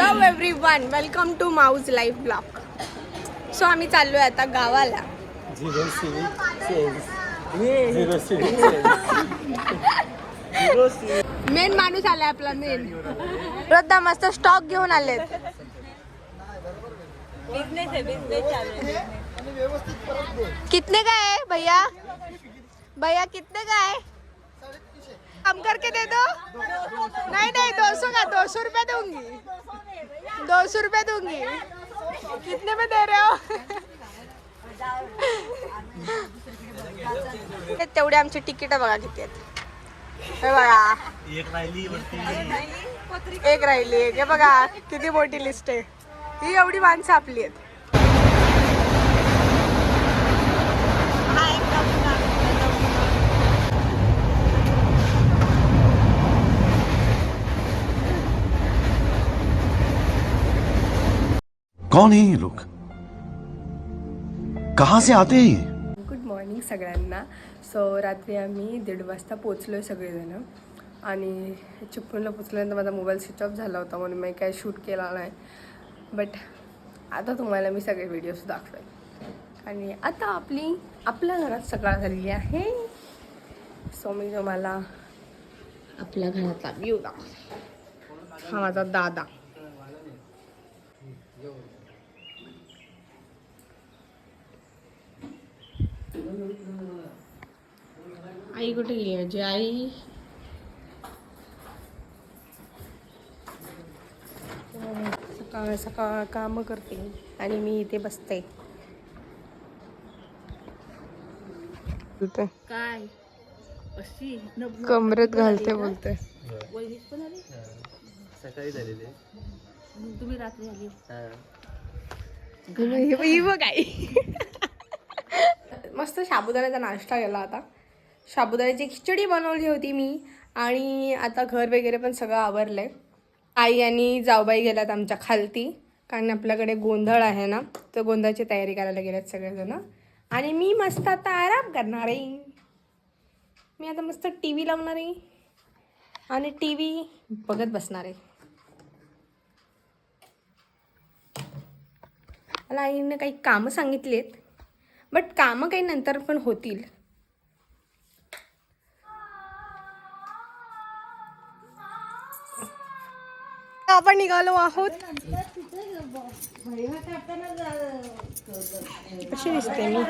Hello everyone, welcome to माऊज life blog. So आम्ही चाललोय आता गावाला. मेन माणूस आलाय आपला मेन. श्रद्धा मस्त स्टॉक घेऊन आलेत. कितने का है भैया? भैया कितने का है? कम करके दे दो. नहीं 200 का, 200 रुपये दूंगी. 200 रुपये दूंगी. कितने में दे रहे हो? तेवढे आमची तिकीट बघा किती आहेत. हे बघा एक राहिली. हे बघा किती मोठी लिस्ट आहे. ही एवढी माणसं आपली आहेत. कौन है ये लोग, कहाँ से आते हैं ये? गुड मॉर्निंग सगळ्यांना. सो रात्री आम्ही 1:30 वाजता पोचलो आहे सगळेजण. आणि चिपळूणला पोचल्यानंतर माझा मोबाईल स्विच ऑफ झाला होता म्हणून मी काय शूट केला नाही. बट आता तुम्हाला मी सगळे व्हिडिओज दाखवेल. आणि आता आपल्या घरात सकाळ झालेली आहे. सो मी तुम्हाला आपल्या घरातला व्ह्यू दाखवते. हा माझा दादा. आई कुठे गेली माझी आई? सकाळ सकाळ काम करते आणि मी इथे बसते. काय अशी कमरेत घालते बोलते. सकाळी झालेले तुम्ही रात्री आली. काय मस्त साबुदाण्याचा नाश्ता केला. आता साबुदाण्याची खिचडी बनवली होती मी. आणि आता घर वगैरे पण सगळं आवरलंय. आई आणि जाऊबाई गेल्यात आमच्या खालती, कारण आपल्याकडे गोंधळ आहे ना, तर गोंधळाची तयारी करायला गेल्यात सगळेजण. आणि मी मस्त आता आराम करणार आहे. मी आता मस्त टी व्ही लावणार आहे आणि टी व्ही बघत बसणार आहे. मला आईने काही कामं सांगितलीत, बट कामं काही नंतर पण होतील. आपण निघालो आहोत. कशी दिसते मी?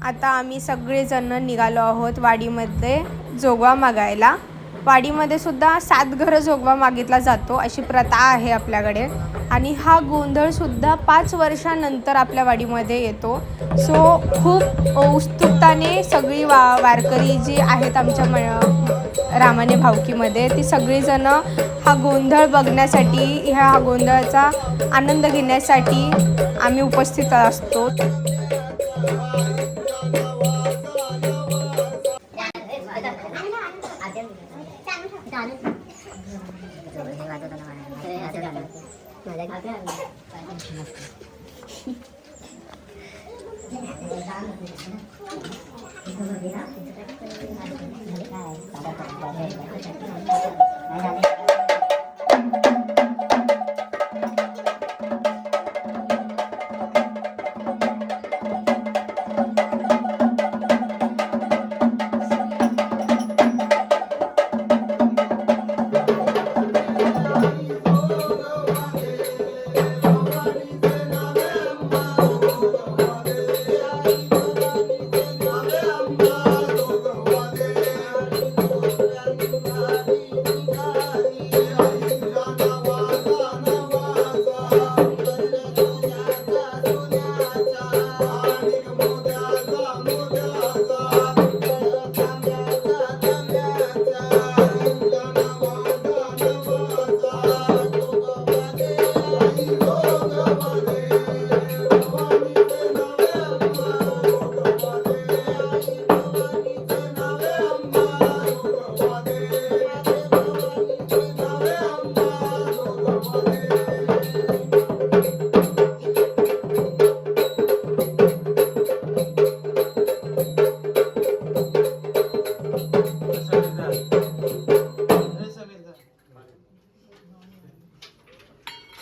आता आम्ही सगळेजण निघालो आहोत वाडीमध्ये जोगवा मागायला. वाडीमध्ये सुद्धा 7 घरं जोगवा मागितला जातो अशी प्रथा आहे आपल्याकडे. आणि हा गोंधळसुद्धा 5 वर्षानंतर आपल्या वाडीमध्ये येतो. सो खूप उत्सुकताने सगळी वारकरी जी आहेत आमच्या रामाने भावकीमध्ये, ती सगळीजणं हा गोंधळ बघण्यासाठी, ह्या गोंधळाचा आनंद घेण्यासाठी आम्ही उपस्थित असतो.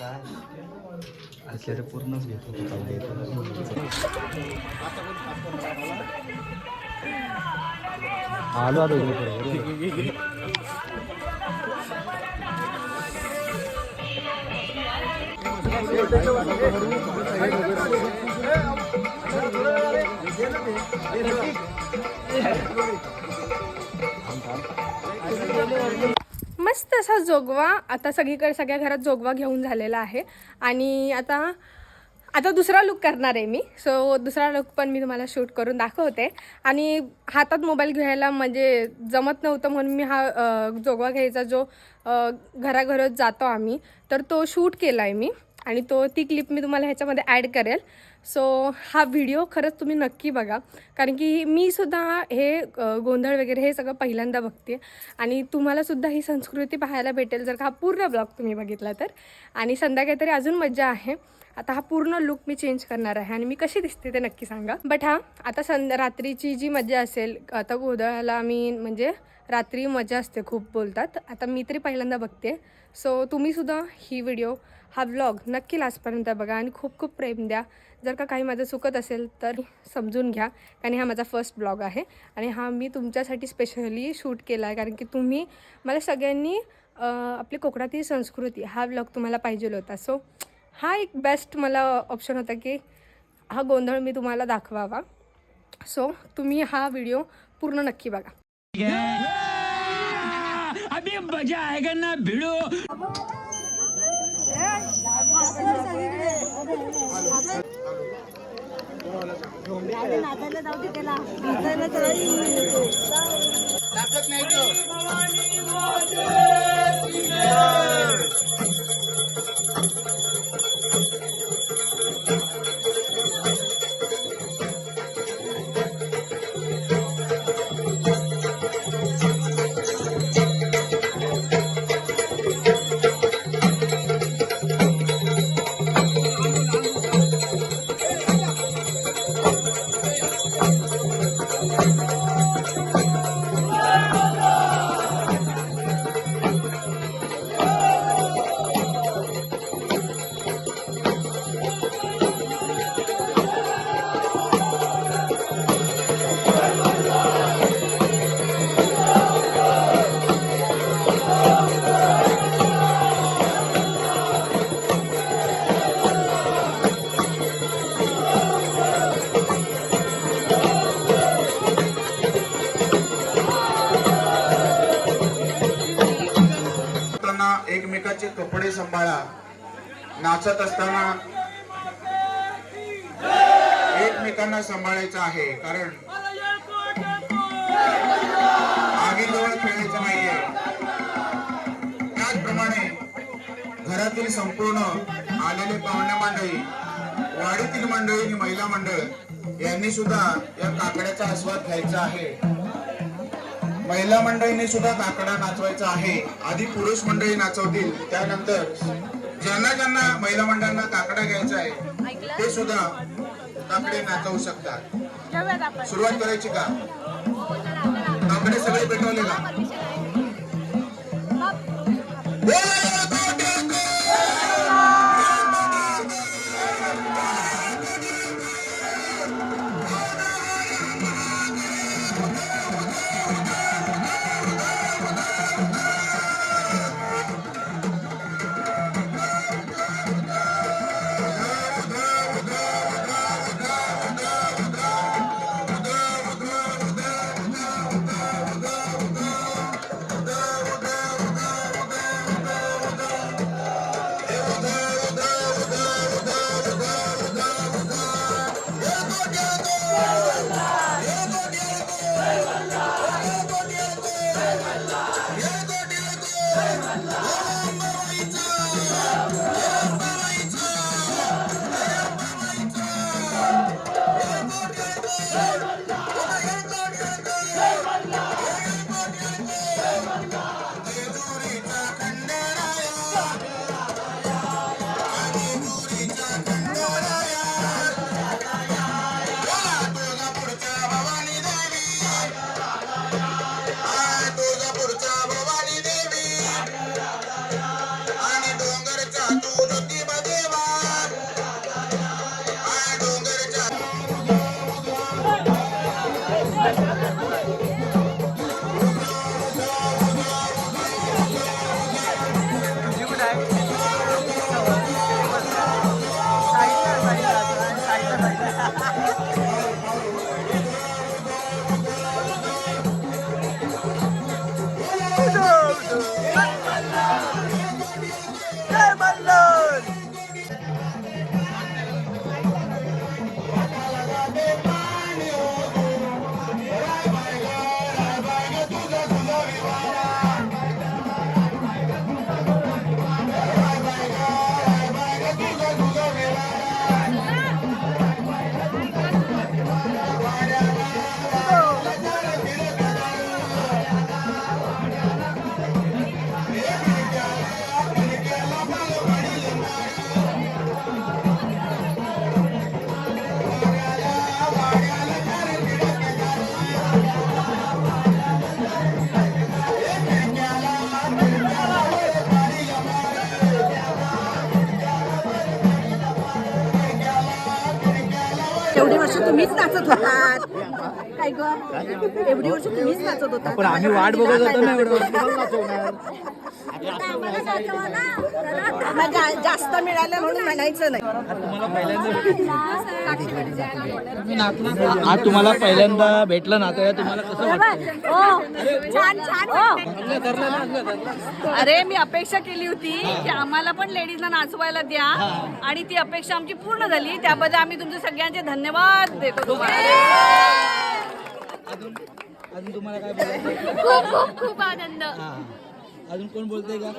असल्याचं पूर्णच घेतो आलो आलो मस्त असा जोगवा आता सगळीकडे सगळ्या घरात जोगवा घेऊन झालेला आहे. आणि आता दुसरा लुक करणार आहे मी. सो दुसरा लुक पण मी तुम्हाला शूट करून दाखवते. आणि हातात मोबाईल घ्यायला म्हणजे जमत नव्हतं म्हणून मी हा जोगवा घ्यायचा जो घराघरात जातो आम्ही तर तो शूट केला आहे मी. आणि ती क्लिप मी तुम्हाला ह्याच्यामध्ये ॲड करेल. सो हा व्हिडिओ खरंच तुम्ही नक्की बघा कारण की मी सुद्धा हे गोंधळ वगैरे हे सगळं पहिल्यांदा बघते. आणि तुम्हालासुद्धा ही संस्कृती पाहायला भेटेल जर का हा पूर्ण ब्लॉग तुम्ही बघितला तर. आणि संध्याकाळी तरी अजून मजा आहे. आता हा पूर्ण लुक मी चेंज करणार आहे आणि मी कशी दिसते ते नक्की सांगा. बट आता रात्रीची जी मजा असेल आता गोंधळाला मी म्हणजे रात्री मजा असते खूप बोलतात. आता मी तरी पहिल्यांदा बघते. सो तुम्हीसुद्धा ही व्हिडिओ हा व्लॉग नक्की लास्टपर्यंत बघा आणि खूप खूप प्रेम द्या. जर का काही माझं चुकत असेल तर समजून घ्या कारण हा माझा फर्स्ट ब्लॉग आहे. आणि हा मी तुमच्यासाठी स्पेशली शूट केला आहे कारण की तुम्ही मला सगळ्यांनी आपली कोकणातील संस्कृती हा व्लॉग तुम्हाला पाहिजे होता. सो हा एक बेस्ट मला ऑप्शन होता की हा गोंधळ मी तुम्हाला दाखवावा. सो तुम्ही हा व्हिडिओ पूर्ण नक्की बघा. अभी मजा आएगा ना भिड़ो. एकमेकाचे कपडे सांभाळा. नाचत असताना एकमेकांना सांभाळायचं आहे कारण आगीजवळ खेळायचं नाहीये. त्याचप्रमाणे घरातील संपूर्ण आलेले पाहुणे मंडळी, वाडीतील मंडळी आणि महिला मंडळ यांनी सुद्धा या काकड्याचा आस्वाद घ्यायचा आहे. महिला मंडळींनी सुद्धा काकडा नाचवायचा आहे. आधी पुरुष मंडळी नाचवतील त्यानंतर ज्यांना ज्यांना महिला मंडळांना काकडा घ्यायचा आहे ते सुद्धा काकडे नाचवू शकतात. सुरुवात करायची का? काकडे सगळे पेटवले का? ज्योतिबा देवा डोंगरच्या एवढी वर्ष तुम्हीच नाचत होतात काय ग एवढी वर्ष तुम्हीच नाचत होता पण आम्ही वाट बघत होतो ना एवढं जास्त मिळालं म्हणून म्हणायचं नाही. आज तुम्हाला पहिल्यांदा भेटलं ना तर तुम्हाला कसं वाटतं? अरे मी अपेक्षा केली होती की आम्हाला पण लेडीजना नाचवायला द्या आणि ती अपेक्षा आमची पूर्ण झाली. त्याबद्दल आम्ही तुमचे सगळ्यांचे धन्यवाद देतो तुम्हाला. अजून तुम्हाला काय बोलायचं? खूप खूप खूप आनंद. अजून कोण बोलतंय का?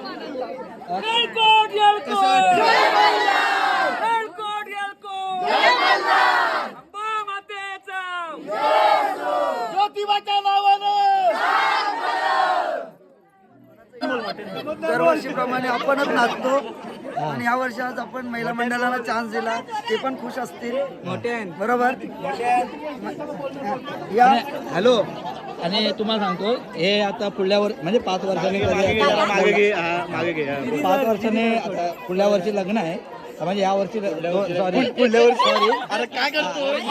दरवर्षीप्रमाणे आपणच नाचतो आणि या वर्षी आज आपण महिला मंडळाला चान्स दिला ते पण खुश असतील. बरोबर या हॅलो. आणि तुम्हाला सांगतो हे आता पुढल्या म्हणजे 5 वर्षांनी 5 वर्षांनी आता पुढल्या वर्षी लग्न आहे म्हणजे या वर्षी सॉरी पुढल्या वर्षी सॉरी अरे काय करतो 8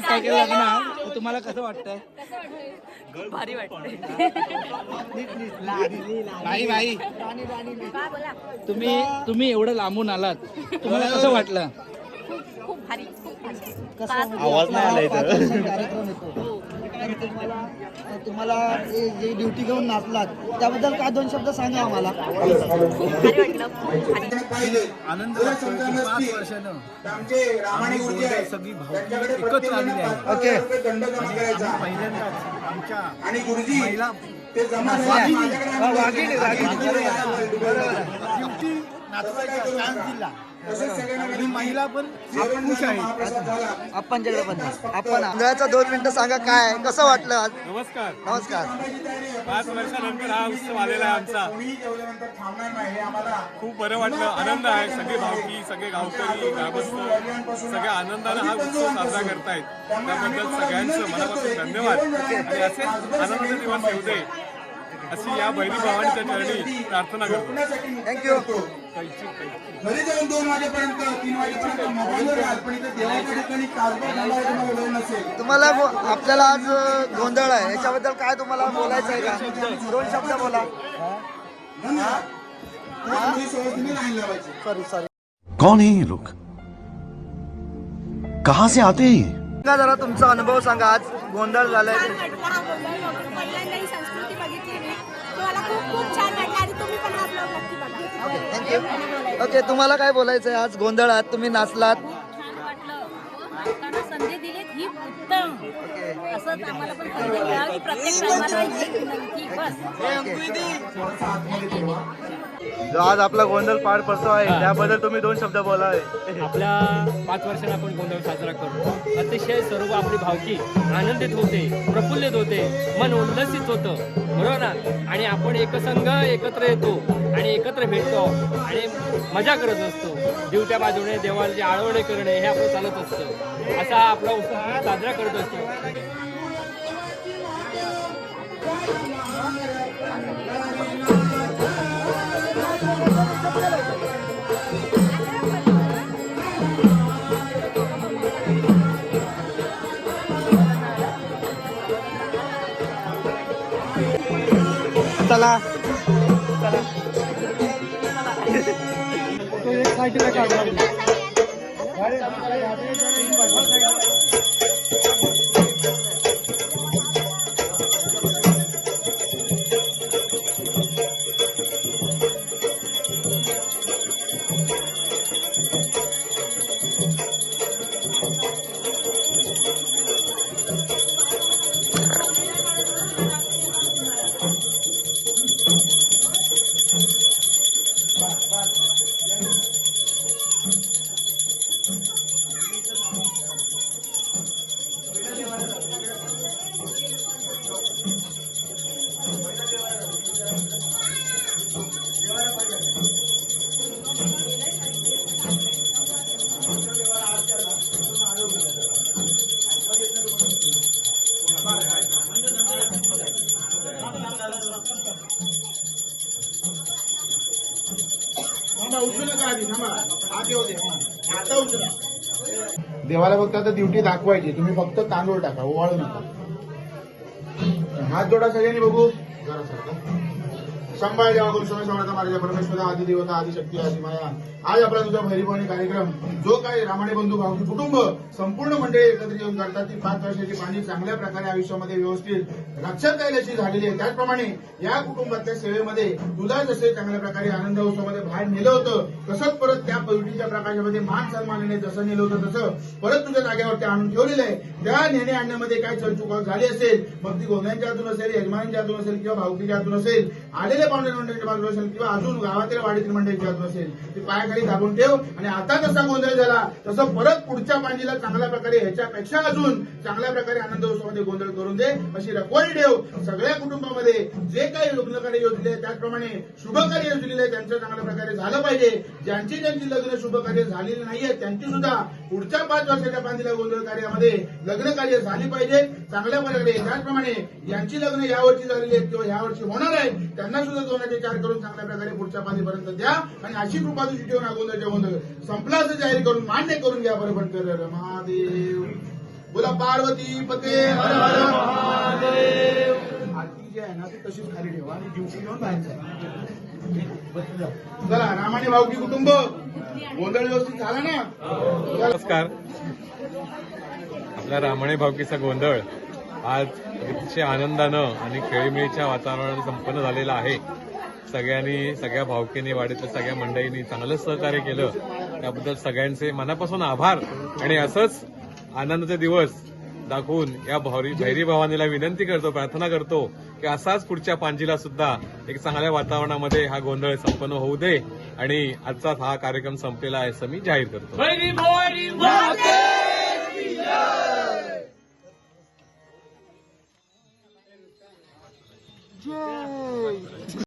तारखेला लग्न आहे. तर तुम्हाला कसं वाटतंय? भारी वाटते. नाही तुम्ही एवढं लांबून आलात तुम्हाला कसं वाटलं? खूप भारी खूप भारी. आवाज नाही आला इथं. कार्यक्रम येतो तुम्हाला जे ड्युटी घेऊन नाचलात त्याबद्दल काय 2 शब्द सांगा आम्हाला. आनंद आमचे रामाने गुरुजी आहेत सगळी त्यांच्याकडे एकत्र आलेली आहे. ओके दंड जमा करायचा पहिल्यांदाच आमच्या आणि गुरुजी महिला ते जमा ड्युटी नाचवायचा चान्स दिला आणि महिला पण खुश आहे. आपणच्याकडे पण आपण मंडळाचा 2 मिनिटं सांगा काय कसं वाटलं आज. नमस्कार. नमस्कार. 5 वर्षानंतर हा उत्सव आलेला आहे आमचा. खूप बरं वाटलं. आनंद आहे. सगळे भावकी सगळे गावकरी ग्रामस्थ सगळ्या आनंदाने हा उत्सव साजरा करतायत. त्याबद्दल सगळ्यांचं मनापासून धन्यवाद आणि असेच आनंदाचे दिवस येऊ दे अशी या बहिणी भावांच्या चरणी प्रार्थना करतो. थँक्यू. घरी जाऊन 2 वाजेपर्यंत 3 वाजेपर्यंत मोबाईलवर राहाल पण इथे देवाच्या ठिकाणी कारभार झाला आहे तुम्हाला वेळ नसेल. तुम्हाला आपल्याला आज गोंधळ आहे याच्याबद्दल काय तुम्हाला बोलायचं आहे का 2 शब्द बोला. Sorry sorry. कौन है ये लोग? कहां से आते हैं ये? सांगा जरा तुमचा अनुभव सांगा. आज गोंधळ झालाय. पहिल्यांदा ही संस्कृती बघितली मी. मला खूप खूप छान वाटलं आणि तुम्ही पण हा ब्लॉग नक्की बघा. थँक्यू. ओके तुम्हाला काय बोलायचं आहे आज गोंधळात तुम्ही नाचलात. छान वाटलं. त्यांना संधी दिली ही उत्तम. असंच आम्हाला पण संधी मिळावी प्रत्येक टायमाला ही विनंती बस. जो आज आपला गोंधळ पार पडतो आहे त्याबद्दल तुम्ही 2 शब्द बोलावे. आपल्या 5 वर्षांना आपण गोंधळ साजरा करतो. अतिशय सर्व आपली भावकी आनंदित होते, प्रफुल्लित होते, मन उल्लसित होतं, बरोबर ना. आणि आपण एकसंघ एकत्र येतो आणि एकत्र भेटतो आणि मजा करत असतो. दिवट्या बाजूने देवाची आळवणे करणे हे आपलं चालत असतं. असा आपला उत्सव साजरा करत असतो. चला देवाला फक्त आता ड्युटी दाखवायची, तुम्ही फक्त तांदूळ टाका, ओवाळू नका. हात जोडा सगळ्यांनी, बघू जरा सरका. संभाळ देवा गुरु स्वामी समर्थ महाराज परमेश्वरा आदी देवता आदी शक्ती आदी माया. आज आपला तुझा भैरीभवानी कार्यक्रम जो काही रामाणे बंधू भावकी कुटुंब संपूर्ण मंडळी एकत्रित येऊन करतात ती 5 वर्षाची पाणी चांगल्या प्रकारे आयुष्यामध्ये व्यवस्थित रक्षण द्यायची झालेली आहे. त्याचप्रमाणे या कुटुंबातल्या सेवेमध्ये तुला जसे चांगल्या प्रकारे आनंद उत्सवामध्ये बाहेर नेलं होतं तसंच परत त्या पवित्रीच्या प्रकाशामध्ये मान सन्मानाने जसं नेलं होतं तसं परत तुझ्या जागेवरती आणून ठेवलेलं आहे. त्या नेणे आणण्यामध्ये काय चलचुक झाली असेल, मग ती गोंधळ्यांच्या हातून असेल, यजमानांच्या हातून असेल किंवा भावकीच्या हातून असेल, आलेल्या पाहुणे मंडळीच्या बाजूला असेल किंवा अजून गावातील वाडीतील मंडळीच्या हातून असेल, ती पायाखाली दाबून ठेव. आणि आता जसा गोंधळ झाला तसं परत पुढच्या पांजीला चांगल्या प्रकारे ह्याच्यापेक्षा अजून चांगल्या प्रकारे आनंद उत्सवामध्ये गोंधळ करून दे अशी रखवारी ठेव. सगळ्या कुटुंबामध्ये जे काही लग्नकार्य योजले आहे त्याचप्रमाणे शुभकार्य योजलेले आहे त्यांचं चांगल्या प्रकारे झालं पाहिजे. ज्यांची ज्यांची लग्न शुभकार्य झालेली नाहीये त्यांची सुद्धा पुढच्या 5 वर्षाच्या पांजीला गोंधळ कार्यामध्ये लग्न कार्य झाली पाहिजे चांगल्या प्रकारे. त्याचप्रमाणे यांची लग्न यावर्षी झालेली आहेत किंवा यावर्षी होणार आहे त्यांना सुद्धा 2 करून चांगल्या प्रकारे पुढच्या पांजीपर्यंत द्या. आणि अशी कृपा तुझी ठेवून गोंधळच्या गोंधळ संपला असं जाहीर करून मान्य करून घ्या. बरोबर कर महादेव. बोला पार्वती पते हर हर महादेव. आरती जी आहे ना ती तशीच खाली ठेवा आणि ड्युटी घेऊन बाहेर जा. चला रामाने भावकी कुटुंब गोंधळ व्यवस्थित झाला ना. नमस्कार. आपला रामाणे भावकीचा गोंधळ आज अतिशय आनंदानं आणि खेळीमेळीच्या वातावरणात संपन्न झालेला आहे. सगळ्यांनी, सगळ्या भावकीने, वाडीतल्या सगळ्या मंडळींनी चांगलं सहकार्य केलं त्याबद्दल सगळ्यांचे मनापासून आभार. आणि असंच आनंदाचे दिवस दाखवून या भैरी भवानीला विनंती करतो, प्रार्थना करतो की असाच पुढच्या पांजीला सुद्धा एक चांगल्या वातावरणामध्ये हा गोंधळ संपन्न होऊ दे. आणि आजचा हा कार्यक्रम संपलेला आहे असं मी जाहीर करतो.